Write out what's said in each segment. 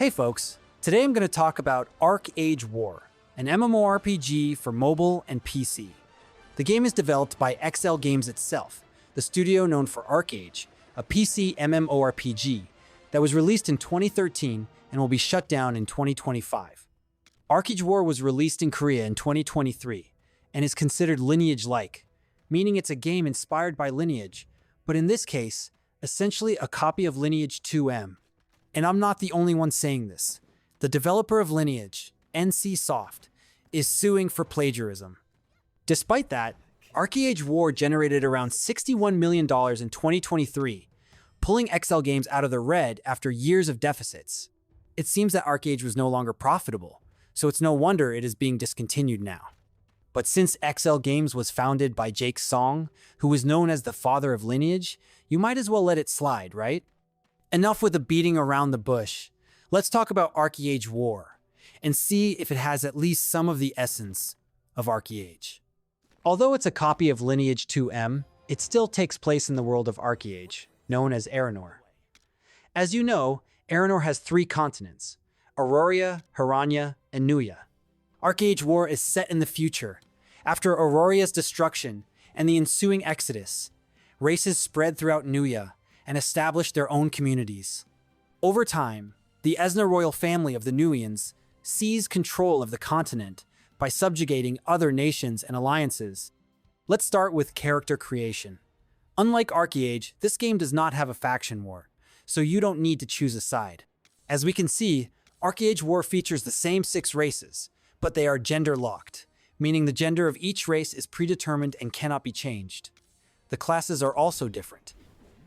Hey folks, today I'm going to talk about ArcheAge War, an MMORPG for mobile and PC. The game is developed by XL Games itself, the studio known for ArcheAge, a PC MMORPG that was released in 2013 and will be shut down in 2025. ArcheAge War was released in Korea in 2023 and is considered Lineage-like, meaning it's a game inspired by Lineage, but in this case, essentially a copy of Lineage 2M. And I'm not the only one saying this. The developer of Lineage, NCSoft, is suing for plagiarism. Despite that, ArcheAge War generated around $61 million in 2023, pulling XL Games out of the red after years of deficits. It seems that ArcheAge was no longer profitable, so it's no wonder it is being discontinued now. But since XL Games was founded by Jake Song, who is known as the father of Lineage, you might as well let it slide, right? Enough with the beating around the bush. Let's talk about ArcheAge War and see if it has at least some of the essence of ArcheAge. Although it's a copy of Lineage 2M, it still takes place in the world of ArcheAge, known as Aranor. As you know, Aranor has 3 continents: Auraria, Hiranya, and Nuya. ArcheAge War is set in the future. After Auroria's destruction and the ensuing exodus, races spread throughout Nuya and established their own communities. Over time, the Esna royal family of the Nuians seized control of the continent by subjugating other nations and alliances. Let's start with character creation. Unlike ArcheAge, this game does not have a faction war, so you don't need to choose a side. As we can see, ArcheAge War features the same 6 races, but they are gender-locked, meaning the gender of each race is predetermined and cannot be changed. The classes are also different.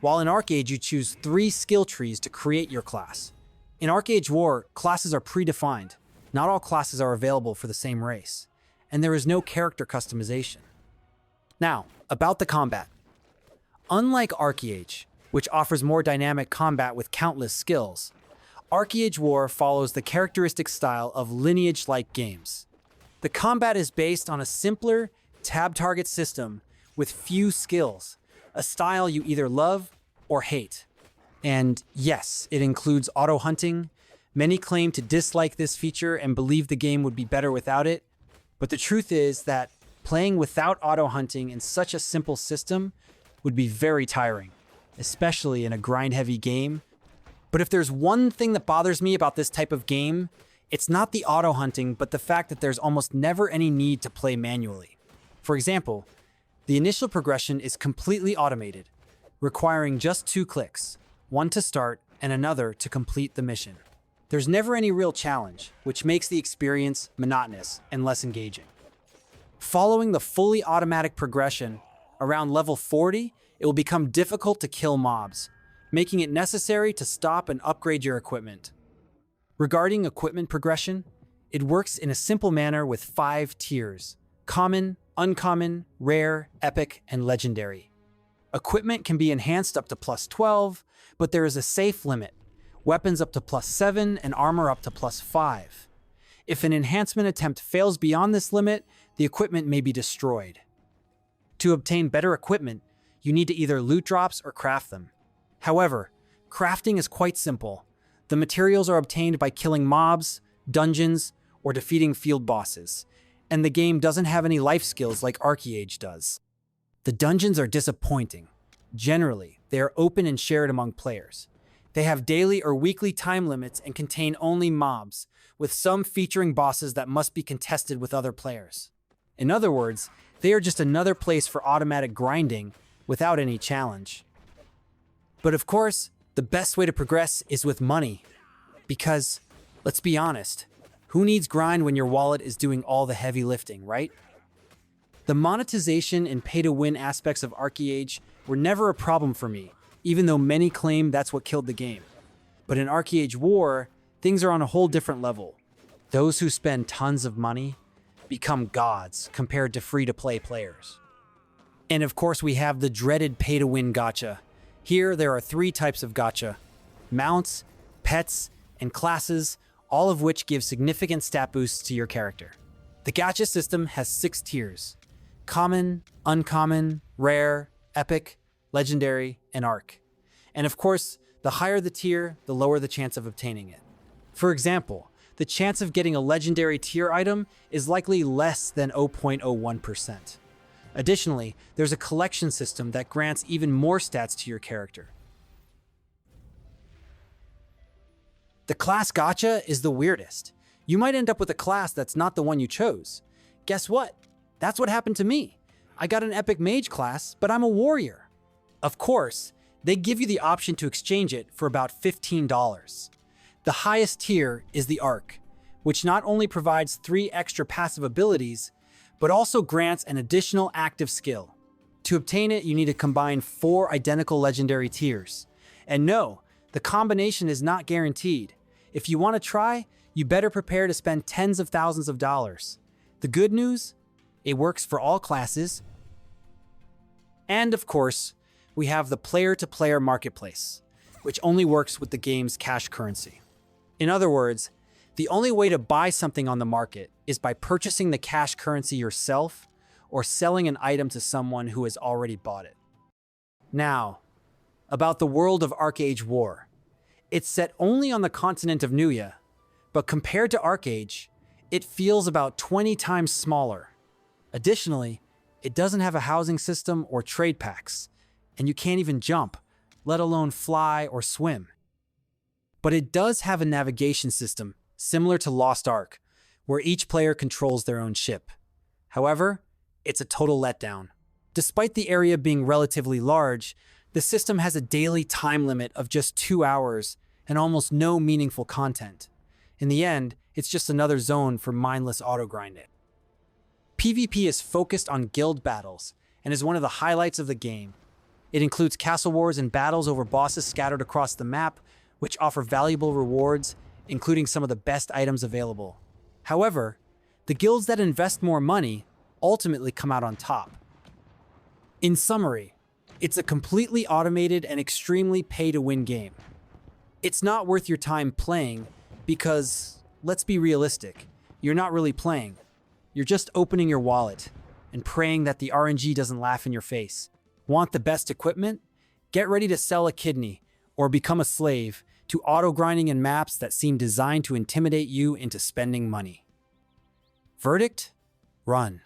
While in ArcheAge, you choose 3 skill trees to create your class. In ArcheAge War, classes are predefined. Not all classes are available for the same race, and there is no character customization. Now, about the combat. Unlike ArcheAge, which offers more dynamic combat with countless skills, ArcheAge War follows the characteristic style of Lineage-like games. The combat is based on a simpler, tab-target system with few skills, a style you either love or hate. And yes, it includes auto-hunting. Many claim to dislike this feature and believe the game would be better without it, but the truth is that playing without auto-hunting in such a simple system would be very tiring, especially in a grind-heavy game. But if there's one thing that bothers me about this type of game, it's not the auto-hunting, but the fact that there's almost never any need to play manually. For example, the initial progression is completely automated, requiring just 2 clicks, one to start and another to complete the mission. There's never any real challenge, which makes the experience monotonous and less engaging. Following the fully automatic progression, around level 40, it will become difficult to kill mobs, making it necessary to stop and upgrade your equipment. Regarding equipment progression, it works in a simple manner with 5 tiers: common, uncommon, rare, epic, and legendary. Equipment can be enhanced up to +12, but there is a safe limit: weapons up to +7 and armor up to +5. If an enhancement attempt fails beyond this limit, the equipment may be destroyed. To obtain better equipment, you need to either loot drops or craft them. However, crafting is quite simple. The materials are obtained by killing mobs, dungeons, or defeating field bosses, and the game doesn't have any life skills like ArcheAge does. The dungeons are disappointing. Generally, they are open and shared among players. They have daily or weekly time limits and contain only mobs, with some featuring bosses that must be contested with other players. In other words, they are just another place for automatic grinding without any challenge. But of course, the best way to progress is with money. Because, let's be honest, who needs grind when your wallet is doing all the heavy lifting, right? The monetization and pay-to-win aspects of ArcheAge were never a problem for me, even though many claim that's what killed the game. But in ArcheAge War, things are on a whole different level. Those who spend tons of money become gods compared to free-to-play players. And of course, we have the dreaded pay-to-win gacha. Here, there are 3 types of gacha: mounts, pets, and classes, all of which give significant stat boosts to your character. The gacha system has 6 tiers: common, uncommon, rare, epic, legendary, and arc. And of course, the higher the tier, the lower the chance of obtaining it. For example, the chance of getting a legendary tier item is likely less than 0.01%. Additionally, there's a collection system that grants even more stats to your character. The class gacha is the weirdest. You might end up with a class that's not the one you chose. Guess what? That's what happened to me. I got an epic mage class, but I'm a warrior. Of course, they give you the option to exchange it for about $15. The highest tier is the Arc, which not only provides 3 extra passive abilities, but also grants an additional active skill. To obtain it, you need to combine 4 identical legendary tiers. And no, the combination is not guaranteed. If you want to try, you better prepare to spend tens of thousands of dollars. The good news? It works for all classes. And of course, we have the player-to-player marketplace, which only works with the game's cash currency. In other words, the only way to buy something on the market is by purchasing the cash currency yourself or selling an item to someone who has already bought it. Now, about the world of ArcheAge War. It's set only on the continent of Nuya, but compared to ArcheAge, it feels about 20 times smaller. Additionally, it doesn't have a housing system or trade packs, and you can't even jump, let alone fly or swim. But it does have a navigation system similar to Lost Ark, where each player controls their own ship. However, it's a total letdown. Despite the area being relatively large, the system has a daily time limit of just 2 hours and almost no meaningful content. In the end, it's just another zone for mindless auto-grinding. PvP is focused on guild battles and is one of the highlights of the game. It includes castle wars and battles over bosses scattered across the map, which offer valuable rewards, including some of the best items available. However, the guilds that invest more money ultimately come out on top. In summary, it's a completely automated and extremely pay-to-win game. It's not worth your time playing because, let's be realistic, you're not really playing. You're just opening your wallet and praying that the RNG doesn't laugh in your face. Want the best equipment? Get ready to sell a kidney or become a slave to auto-grinding in maps that seem designed to intimidate you into spending money. Verdict? Run.